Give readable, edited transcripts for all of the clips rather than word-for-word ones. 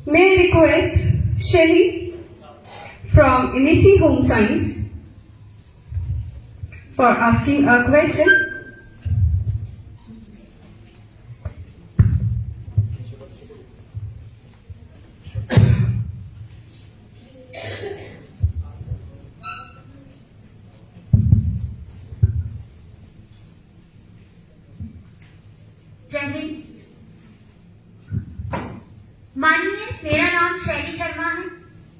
May I request Shelly from NAC Home Science for asking a question. जय हिंद। माननीय, मेरा नाम शैली शर्मा है।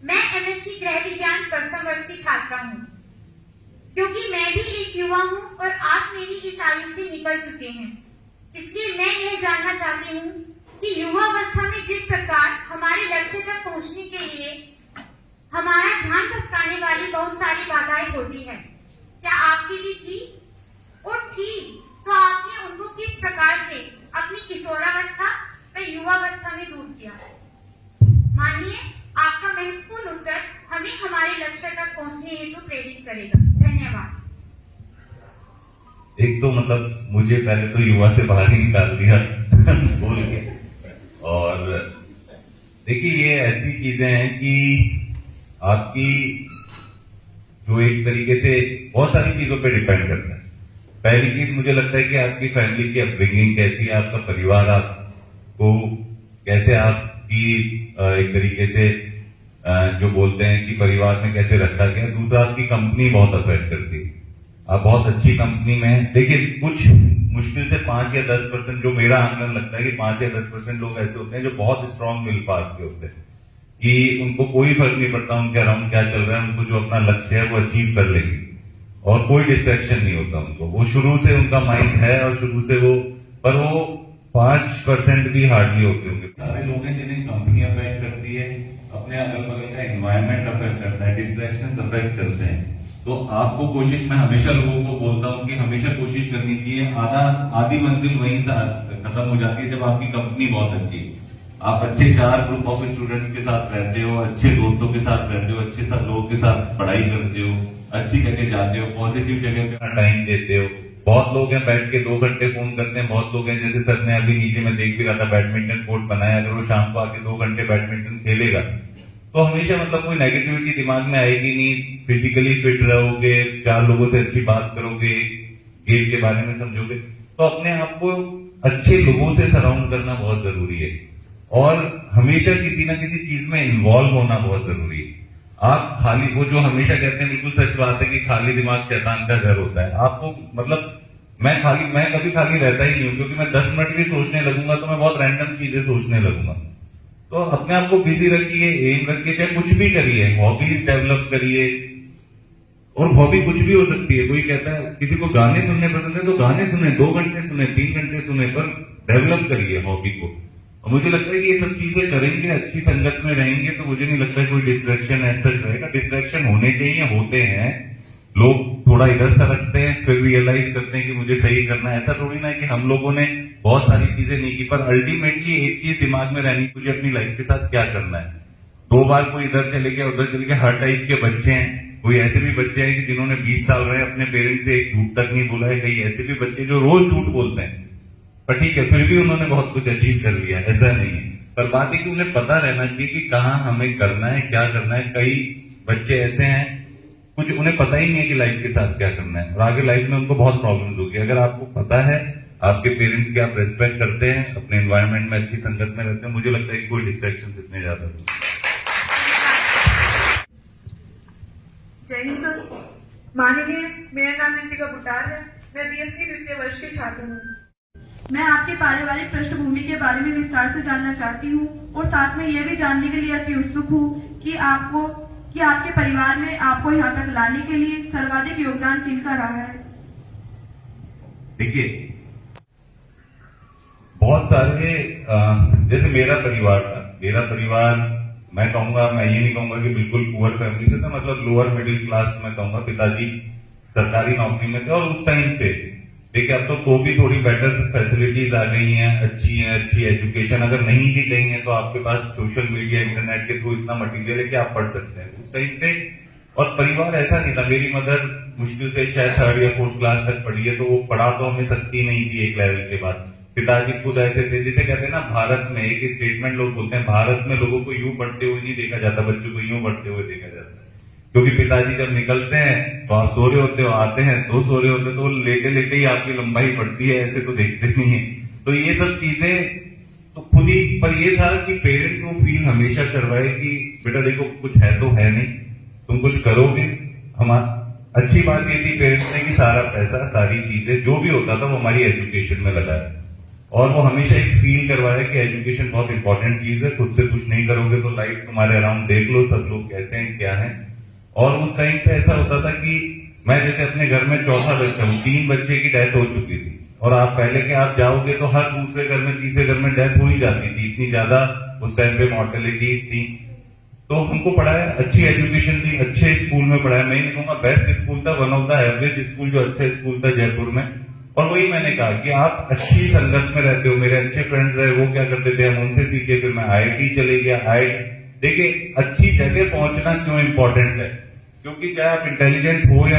मैं एमएससी गृह विज्ञान प्रथम वर्ष की छात्रा हूँ। क्योंकि मैं भी एक युवा हूँ और आप मेरी इस आयु से निकल चुके हैं, इसलिए मैं यह जानना चाहती हूँ कि युवावस्था में जिस प्रकार हमारे लक्ष्य तक पहुँचने के लिए हमारा ध्यान भटकाने वाली बहुत सारी बाधाएं होती है, क्या आपकी भी थी? और थी तो आपने उनको किस प्रकार से अपनी किशोरावस्था व युवावस्था में दूर किया? मानिए, आपका महत्वपूर्ण उत्तर हमें हमारे लक्ष्य तक पहुंचने हेतु प्रेरित करेगा। धन्यवाद। एक तो मतलब मुझे पहले तो युवा से बाहर ही निकाल दिया बोल के। और देखिए, ये ऐसी चीजें हैं कि आपकी जो एक तरीके से बहुत सारी चीजों पे डिपेंड करता है। पहली चीज मुझे लगता है कि आपकी फैमिली की अपब्रिंगिंग कैसी है, आपका परिवार आपको कैसे आपकी एक तरीके से जो बोलते हैं कि परिवार में कैसे रखा गया। दूसरा, आपकी कंपनी बहुत अफेक्ट करती है। आप बहुत अच्छी कंपनी में हैं। देखिए, कुछ मुश्किल से 5 या 10% जो मेरा आंकलन लगता है कि 5 या 10% लोग ऐसे होते हैं जो बहुत स्ट्रांग विल पावर के होते हैं कि उनको कोई फर्क नहीं पड़ता उनके अराउंड क्या चल रहा है, उनको जो अपना लक्ष्य है वो अचीव कर लेंगे और कोई डिस्ट्रैक्शन नहीं होता उनको। वो शुरू से उनका माइंड है और शुरू से वो 5% भी हार्डली होते होंगे। सारे लोग हैं जिन्हें कंपनी अफेक्ट करती है, अपने अगल बगल का एनवायरमेंट अफेक्ट करता है, डिस्ट्रैक्शन अफेक्ट करते हैं। तो आपको कोशिश, मैं हमेशा लोगों को बोलता हूँ कि हमेशा कोशिश करनी चाहिए। आधी मंजिल वहीं खत्म हो जाती है जब आपकी कंपनी बहुत अच्छी है। आप अच्छे 4 ग्रुप ऑफ स्टूडेंट्स के साथ रहते हो, अच्छे दोस्तों के साथ रहते हो, अच्छे लोगों के साथ पढ़ाई करते हो, अच्छी जगह जाते हो, पॉजिटिव जगह पे टाइम देते हो। बहुत लोग हैं बैठ के 2 घंटे फोन करते हैं। बहुत लोग हैं, जैसे सर ने अभी नीचे में देख भी रहा था, बैडमिंटन कोर्ट बनाया। अगर वो शाम को आके 2 घंटे बैडमिंटन खेलेगा तो हमेशा मतलब कोई नेगेटिविटी दिमाग में आएगी नहीं। फिजिकली फिट रहोगे, 4 लोगों से अच्छी बात करोगे, गेम के बारे में समझोगे। तो अपने आप को अच्छे लोगों से सराउंड करना बहुत जरूरी है और हमेशा किसी ना किसी चीज में इन्वॉल्व होना बहुत जरूरी है। आप खाली, वो जो हमेशा कहते हैं, बिल्कुल सच बात है कि खाली दिमाग शैतान का घर होता है। आपको मतलब मैं कभी खाली रहता ही नहीं हूं, क्योंकि मैं 10 मिनट भी सोचने लगूंगा तो मैं बहुत रैंडम चीजें सोचने लगूंगा। तो अपने आप को बिजी रखिए, एम रखिए, चाहे कुछ भी करिए, हॉबीज डेवलप करिए। और हॉबी कुछ भी हो सकती है। कोई कहता है किसी को गाने सुनने पसंद है तो गाने सुने, 2 घंटे सुने, 3 घंटे सुने, पर डेवलप करिए हॉबी को। और मुझे लगता है कि ये सब चीजें करेंगे, अच्छी संगत में रहेंगे, तो मुझे नहीं लगता है कोई डिस्ट्रैक्शन ऐसा रहेगा। डिस्ट्रैक्शन होने चाहिए, होते हैं। लोग थोड़ा इधर सरकते हैं, फिर रियलाइज करते हैं कि मुझे सही करना है। ऐसा थोड़ी ना है कि हम लोगों ने बहुत सारी चीजें नहीं की, पर अल्टीमेटली एक चीज दिमाग में रहनी, मुझे अपनी लाइफ के साथ क्या करना है। 2 बार कोई इधर चले गया, उधर चले गया। हर टाइप के बच्चे हैं। कोई ऐसे भी बच्चे हैं कि जिन्होंने 20 साल रहे अपने पेरेंट्स से एक झूठ तक नहीं बोला है। कई ऐसे भी बच्चे जो रोज झूठ बोलते हैं, पर ठीक है, फिर भी उन्होंने बहुत कुछ अचीव कर लिया। ऐसा नहीं है, पर बात है कि उन्हें पता रहना चाहिए कि कहाँ हमें करना है, क्या करना है। कई बच्चे ऐसे हैं, कुछ उन्हें पता ही नहीं है कि लाइफ के साथ क्या करना है, और आगे लाइफ में उनको बहुत प्रॉब्लम होगी। अगर आपको पता है, आपके पेरेंट्स की आप रेस्पेक्ट करते हैं, अपने एनवायरमेंट में अच्छी संगत में रहते हैं, मुझे लगता है कि कोई डिस्ट्रैक्शन इतने ज्यादा नहीं। जय हिंद। माननीय, मेरा नाम नीतिका बुटार है। मैं बीएससी द्वितीय वर्ष की छात्र हूँ। मैं आपके पारिवारिक पृष्ठभूमि के बारे में विस्तार से जानना चाहती हूँ और साथ में यह भी जानने के लिए अति उत्सुक हूँ कि आपके परिवार में आपको यहाँ तक लाने के लिए सर्वाधिक योगदान किनका रहा है। देखिए, बहुत सारे जैसे मेरा परिवार मैं कहूंगा, मैं ये नहीं कहूंगा कि बिल्कुल पुअर फैमिली से था, मतलब लोअर मिडिल क्लास में कहूंगा। पिताजी सरकारी नौकरी में थे और उस टाइम पे देखिए, अब तो भी थोड़ी बेटर फैसिलिटीज आ गई हैं, अच्छी एजुकेशन अगर नहीं भी गई है तो आपके पास सोशल मीडिया, इंटरनेट के थ्रू इतना मटेरियल है कि आप पढ़ सकते हैं उस टाइम पे। और परिवार ऐसा नहीं था। मेरी मदर मुश्किल से शायद 3rd या 4th क्लास तक पढ़ी है, तो वो पढ़ा तो हमें सकती नहीं थी एक लेवल के बाद। पिताजी खुद ऐसे थे, जिसे कहते हैं ना भारत में एक स्टेटमेंट लोग बोलते हैं, भारत में लोगों को यूं बढ़ते हुए नहीं देखा जाता, बच्चों को यूं बढ़ते हुए देखा जाता है। क्योंकि पिताजी जब निकलते हैं तो आप सो रहे होते हो, आते हैं तो सो रहे होते, तो लेटे लेटे ही आपकी लंबाई बढ़ती है, ऐसे तो देखते नहीं है। तो ये सब चीजें तो खुद ही, पर ये था कि पेरेंट्स वो फील हमेशा करवाए कि बेटा देखो कुछ है तो है नहीं, तुम कुछ करोगे। अच्छी बात ये थी पेरेंट्स ने कि सारा पैसा, सारी चीजें जो भी होता था वो हमारी एजुकेशन में लगा है, और वो हमेशा एक फील करवाया कि एजुकेशन बहुत इंपॉर्टेंट चीज है, खुद से कुछ नहीं करोगे तो लाइफ तुम्हारे अराउंड देख लो सब लोग कैसे हैं क्या हैं। और उस टाइम पे ऐसा होता था कि मैं जैसे अपने घर में चौथा बच्चा हूँ, 3 बच्चे की डेथ हो चुकी थी, और आप पहले के आप जाओगे तो हर दूसरे घर में, तीसरे घर में डेथ हो ही जाती थी, इतनी ज्यादा उस टाइम पे मॉर्टेलिटीज थी। तो हमको पढ़ाया, अच्छी एजुकेशन थी, अच्छे स्कूल में पढ़ाया, मैं नहीं कहूंगा बेस्ट स्कूल था, one of the average school जो अच्छा स्कूल था जयपुर में। और वही मैंने कहा कि आप अच्छी संगत में रहते हो, मेरे अच्छे फ्रेंड्स रहे, वो क्या करते थे, हम उनसे सीखे, फिर मैं IIT चले गया। देखिए अच्छी जगह पहुंचना क्यों इंपॉर्टेंट है, क्योंकि चाहे आप इंटेलिजेंट हो या